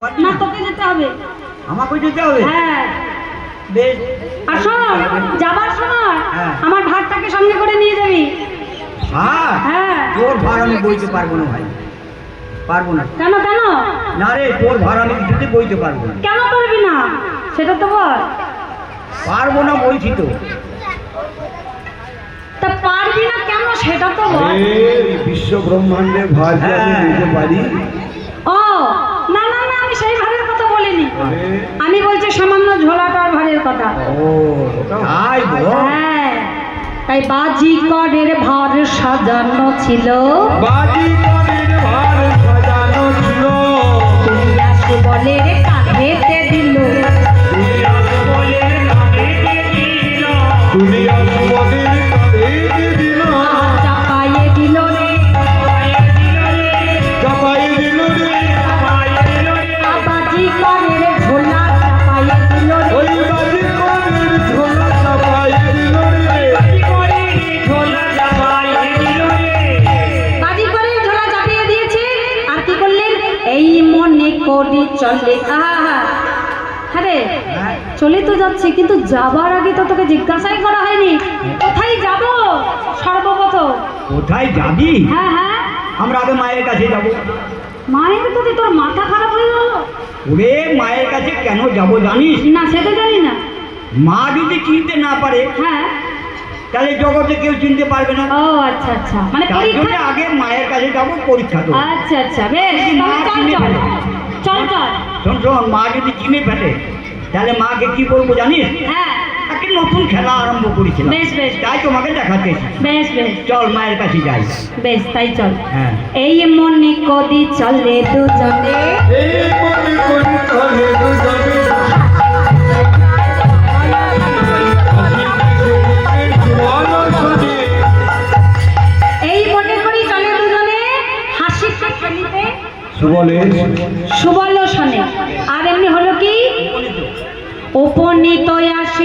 না তোকে যেতে হবে। আমাকে যেতে হবে? হ্যাঁ বেশ। আর শোন, যাবার সময় আমার ভাতটাকে সঙ্গে করে নিয়ে যাবি। হ্যাঁ হ্যাঁ তোর ভার আমি বইতে পারবো না ভাই, পারবো না। কেন কেন? না রে, তোর ভার আমি কিছুতে বইতে পারবো না। কেন পারবি না সেটা তো বল। পারবো না বলছি তো। তা পারবি না কেন সেটা তো বল। বিশ্ব ব্রহ্মাণ্ডের ভার কি আমি নিতে পারি? ও না না না, আমি সেই ভারের কথা বলিনি, আমি বলছি সামান্য ঝোলাটার ভারের কথা। ও তাই বল। হ্যাঁ, তাই বাজি করের ভার সাজানো ছিল, বাজি করের ভার সাজানো ছিল, তুমি আসো বলের কাঁধেতে দিল, দুনিয়া সুবলের কাঁধে দিল, চাপাইয়ে দিল রে, চাপাইয়ে দিল রে, বাজি করের ঝোলা চাপাইয়ে দিল রে, ওই বাজি করের ঝোলা চাপাইয়ে দিল রে, বাজি করের ঝোলা চাপিয়ে দিয়েছে। আর কি করলেন? এই মনে করি চলে। হ্যাঁ চলে তো যাচ্ছে, কিন্তু যাবার আগে তো তোকে জিজ্ঞাসাই করা হয়নি কোথায় যাব সর্বপ্রথম। কোথায় যাবি? হ্যাঁ হ্যাঁ, আমরা আগে মায়ের কাছে যাব। মায়ের কাছে? তোর মাথা খারাপ হয়ে গেল? ওরে মায়ের কাছে কেন যাব জানিস? না সেটা জানি না। মা যদি চিনতে না পারে হ্যাঁ, তাহলে জগতে কেউ চিনতে পারবে না। ও আচ্ছা আচ্ছা, মানে তার জন্য পরীক্ষা। আগে মায়ের কাছে যাবো, পরীক্ষা দেবো। আচ্ছা আচ্ছা বেশ, মা তাহলে চল চিনে চল ফেলে। চল চল। শোন শোন, মা যদি চিনে ফেলে তাহলে মাকে কি করবো জানিস? হ্যাঁ একটা নতুন খেলা আরম্ভ করেছিলাম, বেশ বেশ তাই তোমাকে দেখাতে এসেছি। বেশ বেশ চল মায়ের কাছে যাই। বেশ, তাই চল। হ্যাঁ এই মনে করি চলে দুজনে, এই মনে করি চলে দুজনে, এই মনে করি চলে দুজনে, হাসিতে খেলিতে সুবলের সুবল শোনে। আর এমনি হলো কি উপনীত আসে